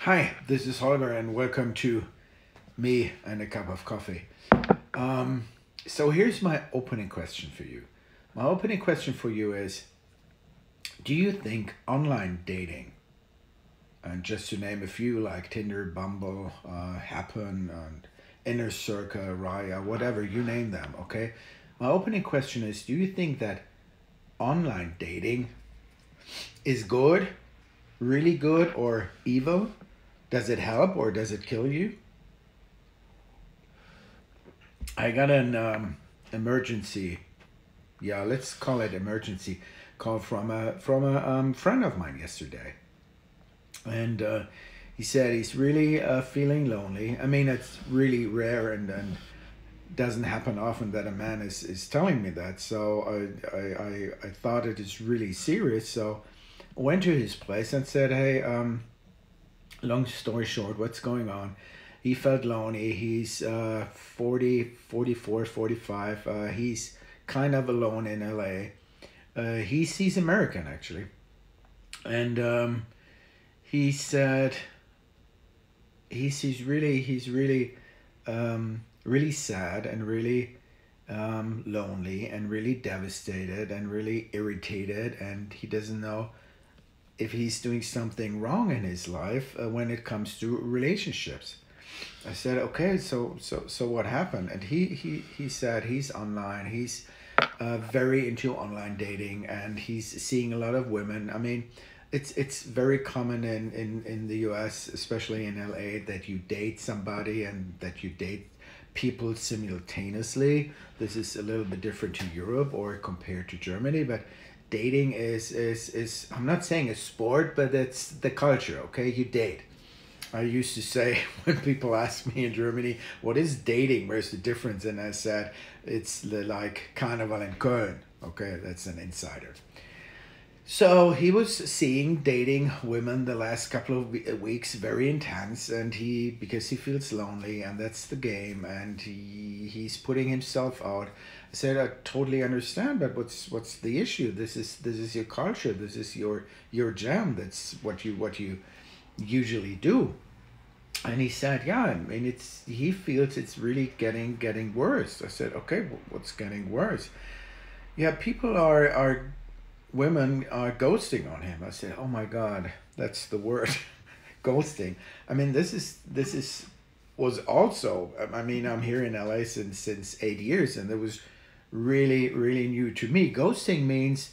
Hi, this is Holger, and welcome to me and a cup of coffee. So here's my opening question for you. My opening question for you is: do you think online dating, and just to name a few like Tinder, Bumble, Happen, and Inner Circle, Raya, whatever you name them, okay? My opening question is: do you think that online dating is good, really good, or evil? Does it help or does it kill you? I got an emergency, yeah, let's call it emergency call from a friend of mine yesterday, and he said he's really feeling lonely. I mean, it's really rare and doesn't happen often that a man is telling me that. So I thought it is really serious. So I went to his place and said, hey, long story short, what's going on? He felt lonely. He's 40, 44, 45. He's kind of alone in LA. He's American actually. And he said he's really really sad and really lonely and really devastated and really irritated, and he doesn't know if he's doing something wrong in his life when it comes to relationships. I said, okay, so what happened? And he said he's online. He's very into online dating, and he's seeing a lot of women. I mean, it's very common in the US, especially in LA, that you date somebody and that you date people simultaneously. This is a little bit different to Europe or compared to Germany, but dating is I'm not saying a sport, but it's the culture, okay? You date. I used to say when people ask me in Germany, what is dating? Where's the difference? And I said, it's like Carnival in Köln. Okay, that's an insider. So he was seeing dating women the last couple of weeks, very intense, and because he feels lonely, and that's the game, and he's putting himself out. I said, I totally understand, but what's the issue? This is your culture. This is your jam. That's what you usually do. And he said, yeah, I mean, he feels it's really getting worse. I said, okay, what's getting worse? Yeah, people are women are ghosting on him. I said, oh my God, that's the word, ghosting. I mean, this is was also. I mean, I'm here in LA since 8 years, and it was really new to me. Ghosting means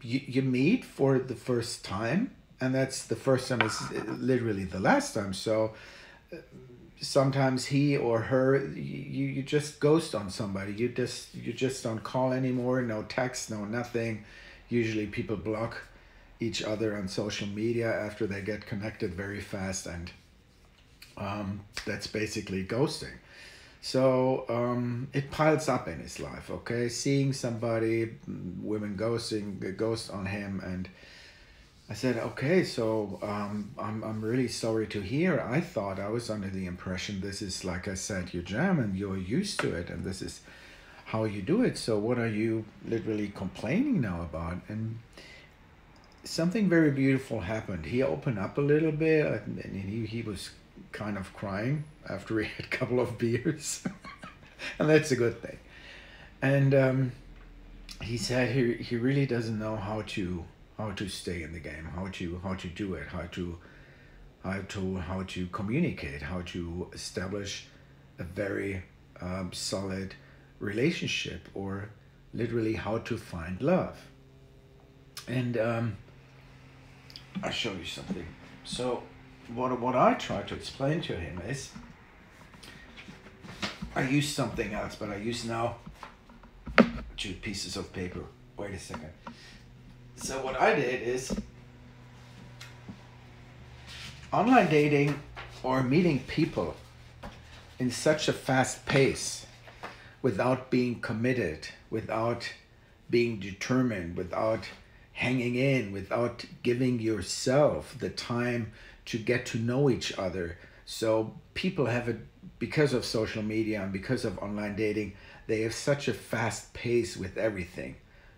you meet for the first time, and that's the first time is literally the last time. So sometimes he or her, you just ghost on somebody. You just don't call anymore. No text, no nothing. Usually people block each other on social media after they get connected very fast, and that's basically ghosting. So it piles up in his life, okay? Seeing somebody, women ghosting, ghost on him, and I said, okay, so I'm really sorry to hear. I thought I was under the impression this is, like I said, your jam, and you're used to it, and this is how you do it. So what are you literally complaining now about? And something very beautiful happened. He opened up a little bit, and he was kind of crying after he had a couple of beers, and that's a good thing. And he said he really doesn't know how to stay in the game, how to do it, how to communicate, how to establish a very solid relationship, or literally how to find love. And I'll show you something. So what I try to explain to him is, I use something else, but I use now two pieces of paper. Wait a second. So what I did is, online dating or meeting people in such a fast pace, without being committed, without being determined, without hanging in, without giving yourself the time to get to know each other. So people have it because of social media and because of online dating, they have such a fast pace with everything.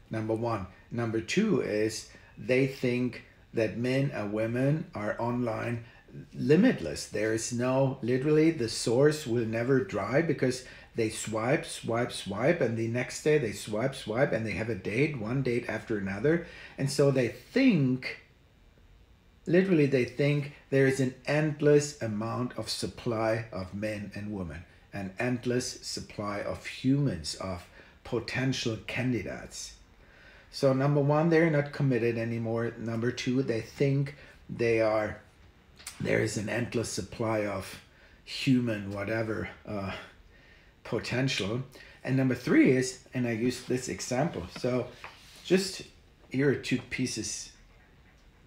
Number one. Number two is they think that men and women are online limitless. There is no, literally, the source will never dry because they swipe, swipe, swipe, and the next day they swipe, swipe, and they have a date, one date after another. And so they think, literally, they think there is an endless amount of supply of men and women, an endless supply of humans, of potential candidates. So number one, they're not committed anymore. Number two, they think there is an endless supply of human whatever potential. And number three is, and I use this example, so just here are two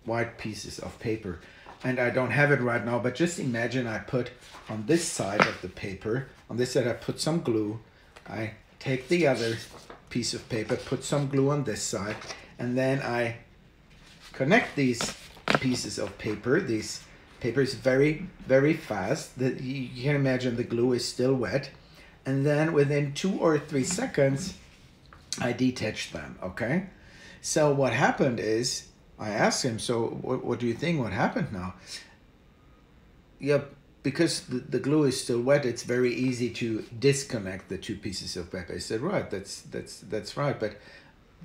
white pieces of paper, and I don't have it right now, but just imagine I put on this side of the paper, on this side I put some glue, I take the other piece of paper, put some glue on this side, and then I connect these pieces of paper. These paper is very, very fast. You can imagine the glue is still wet. And then within 2 or 3 seconds, I detached them, okay? So what happened is, I asked him, so what do you think? What happened now? Yeah, because the glue is still wet, it's very easy to disconnect the two pieces of paper. I said, right, that's right. But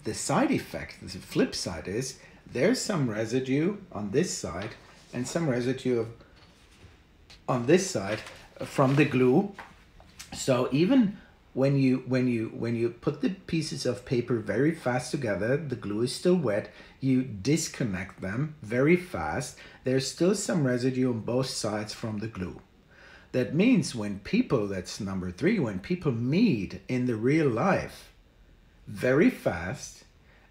the side effect, the flip side is, there's some residue on this side and some residue on this side from the glue. So even when you put the pieces of paper very fast together, the glue is still wet, you disconnect them very fast, there's still some residue on both sides from the glue. That means when people, that's number three, when people meet in the real life very fast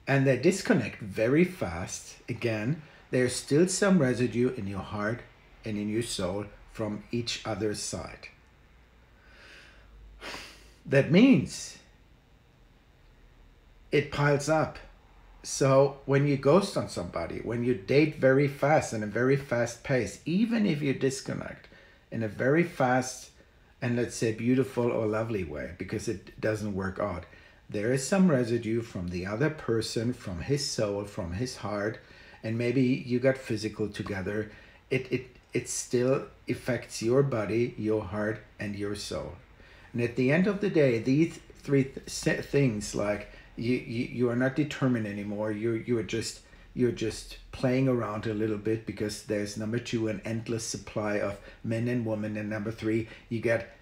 and they disconnect very fast, again, there's still some residue in your heart and in your soul from each other's side. That means it piles up. So when you ghost on somebody, when you date very fast in a very fast pace, even if you disconnect in a very fast and let's say beautiful or lovely way, because it doesn't work out, there is some residue from the other person, from his soul, from his heart, and maybe you got physical together. It still affects your body, your heart, and your soul. And at the end of the day, these three things, like you are not determined anymore. You're just playing around a little bit, because there's number two, an endless supply of men and women, and number three, you get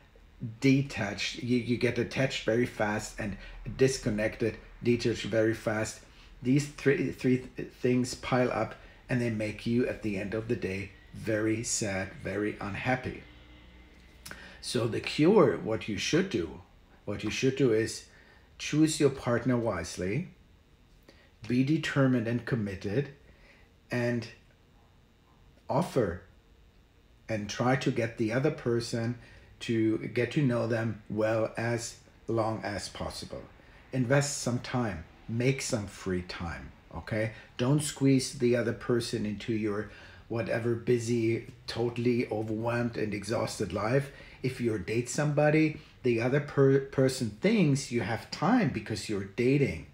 detached. You get attached very fast and disconnected, detached very fast. These three things pile up, and they make you at the end of the day very sad, very unhappy. So the cure, what you should do is choose your partner wisely, be determined and committed, and offer and try to get the other person to get to know them well as long as possible. Invest some time, make some free time, okay? Don't squeeze the other person into your whatever busy, totally overwhelmed and exhausted life. If you date somebody, the other person thinks you have time because you're dating.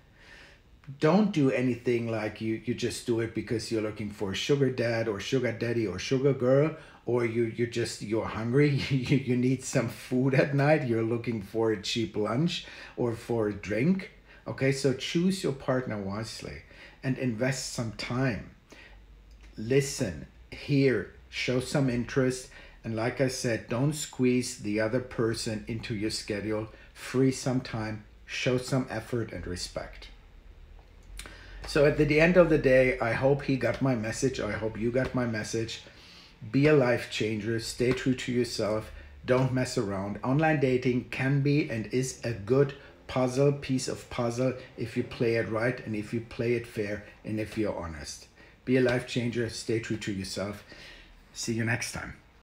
Don't do anything like you just do it because you're looking for a sugar dad or sugar daddy or sugar girl, or you're hungry, you need some food at night, you're looking for a cheap lunch or for a drink. Okay, so choose your partner wisely and invest some time. Listen, hear, show some interest, and like I said, don't squeeze the other person into your schedule. Free some time, show some effort and respect. So at the end of the day, I hope he got my message. I hope you got my message. Be a life changer. Stay true to yourself. Don't mess around. Online dating can be and is a good piece of puzzle if you play it right and if you play it fair and if you're honest. Be a life changer. Stay true to yourself. See you next time.